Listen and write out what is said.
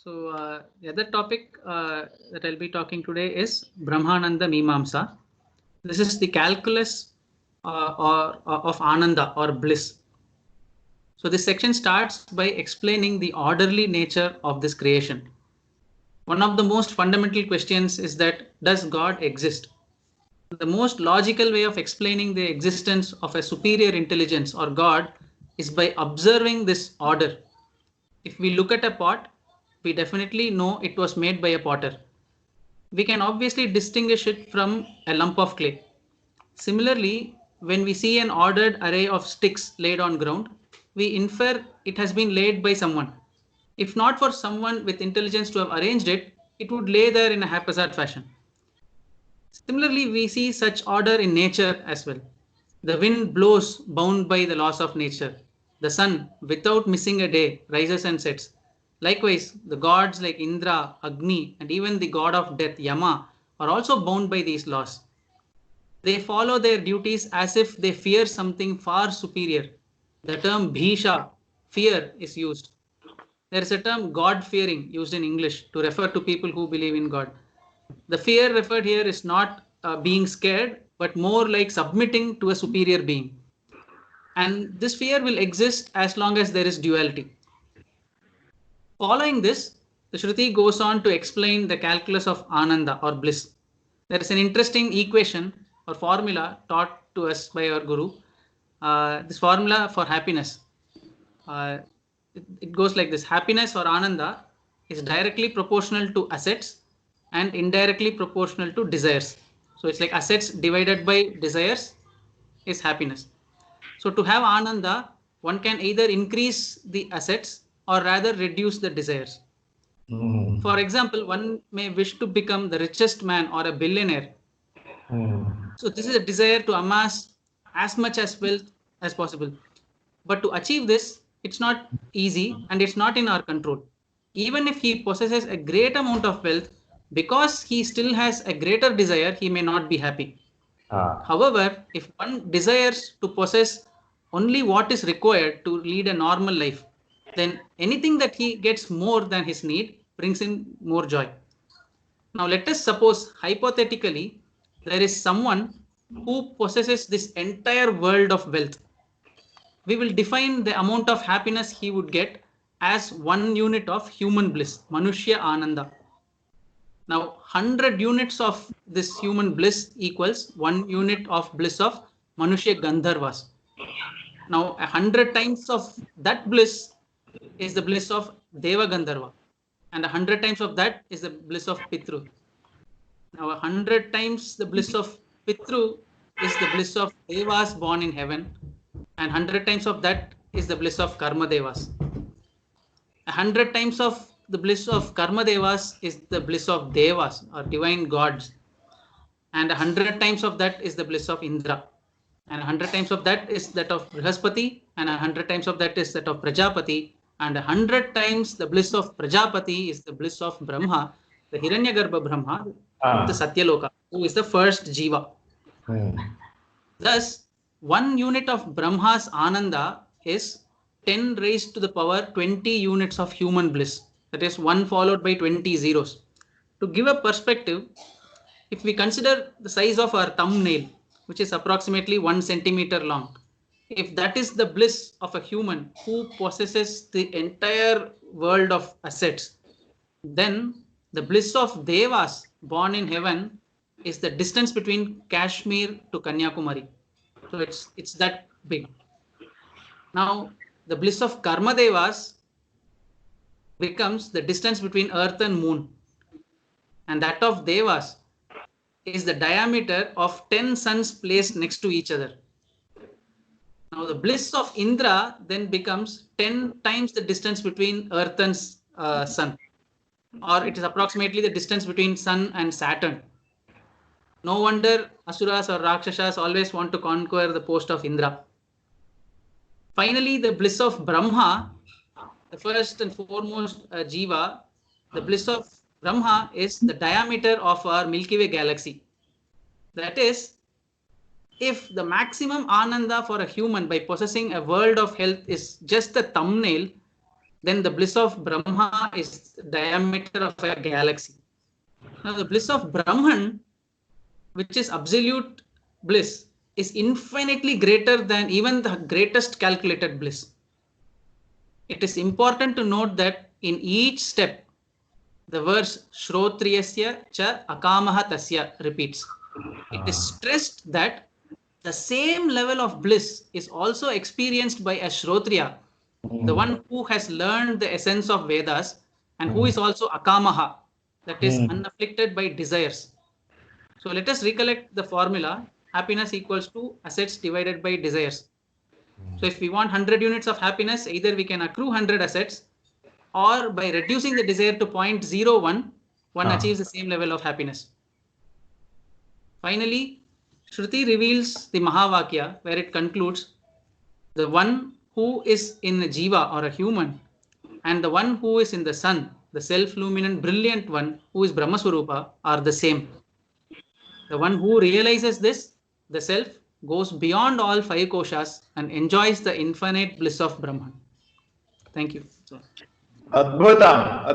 The other topic that I'll be talking today is Brahmananda Mimamsa. This is the calculus of Ananda or bliss. So this section starts by explaining the orderly nature of this creation. One of the most fundamental questions is that does God exist? The most logical way of explaining the existence of a superior intelligence or God is by observing this order. If we look at a pot, we definitely know it was made by a potter. We can obviously distinguish it from a lump of clay. Similarly, when we see an ordered array of sticks laid on ground, we infer it has been laid by someone. If not for someone with intelligence to have arranged it, it would lay there in a haphazard fashion. Similarly, we see such order in nature as well. The wind blows bound by the laws of nature. The sun, without missing a day, rises and sets. Likewise, the gods like Indra, Agni, and even the god of death, Yama, are also bound by these laws. They follow their duties as if they fear something far superior. The term Bhisha, fear, is used. There is a term God-fearing used in English to refer to people who believe in God. The fear referred here is not being scared, but more like submitting to a superior being. And this fear will exist as long as there is duality. Following this, the Shruti goes on to explain the calculus of Ananda or bliss. There is an interesting equation or formula taught to us by our Guru. This formula for happiness. It goes like this: happiness or Ananda is directly proportional to assets and indirectly proportional to desires. So it's like assets divided by desires is happiness. So to have Ananda, one can either increase the assets or rather reduce the desires. For example, one may wish to become the richest man or a billionaire. So this is a desire to amass as much as wealth as possible. But to achieve this, it's not easy and it's not in our control. Even if he possesses a great amount of wealth, because he still has a greater desire, he may not be happy. However, if one desires to possess only what is required to lead a normal life, then anything that he gets more than his need brings him more joy. Now, let us suppose hypothetically there is someone who possesses this entire world of wealth. We will define the amount of happiness he would get as 1 unit of human bliss, Manushya Ananda. Now, 100 units of this human bliss equals 1 unit of bliss of Manushya Gandharvas. Now, 100 times of that bliss is the bliss of Deva Gandharva, and 100 times of that is the bliss of Pitru. Now, 100 times the bliss of Pitru is the bliss of Devas born in heaven, and 100 times of that is the bliss of Karma Devas. 100 times of the bliss of Karma Devas is the bliss of Devas or divine gods, and 100 times of that is the bliss of Indra, and 100 times of that is that of Brihaspati, and 100 times of that is that of Prajapati, and 100 times the bliss of Prajapati is the bliss of Brahma, the Hiranyagarbha Brahma, the Satyaloka, who is the first Jiva. Thus, 1 unit of Brahma's Ananda is 10 raised to the power 20 units of human bliss. That is 1 followed by 20 zeros. To give a perspective, if we consider the size of our thumbnail, which is approximately 1 centimeter long, if that is the bliss of a human who possesses the entire world of assets, then the bliss of Devas born in heaven is the distance between Kashmir to Kanyakumari. So it's that big. Now, the bliss of Karma Devas becomes the distance between earth and moon, and that of Devas is the diameter of 10 suns placed next to each other. Now, the bliss of Indra then becomes 10 times the distance between earth and sun, or it is approximately the distance between sun and Saturn. No wonder Asuras or Rakshasas always want to conquer the post of Indra. Finally, the bliss of Brahma, the first and foremost Jiva, the bliss of Brahma is the diameter of our Milky Way galaxy. That is, if the maximum Ananda for a human by possessing a world of health is just the thumbnail, then the bliss of Brahma is diameter of a galaxy. Now the bliss of Brahman, which is absolute bliss, is infinitely greater than even the greatest calculated bliss. It is important to note that in each step, the verse Shrotriyasya cha akamaha tasya repeats. It is stressed that the same level of bliss is also experienced by a Shrotriya, the one who has learned the essence of Vedas and who is also akamaha, that is unafflicted by desires. So let us recollect the formula. Happiness equals to assets divided by desires. So if we want 100 units of happiness, either we can accrue 100 assets, or by reducing the desire to 0.01, one achieves the same level of happiness. Finally, Shruti reveals the Mahavakya, where it concludes, the one who is in a jiva or a human, and the one who is in the sun, the self-luminant, brilliant one, who is Brahmaswarupa, are the same. The one who realizes this, the self, goes beyond all 5 koshas and enjoys the infinite bliss of Brahman. Thank you. Adbhutam.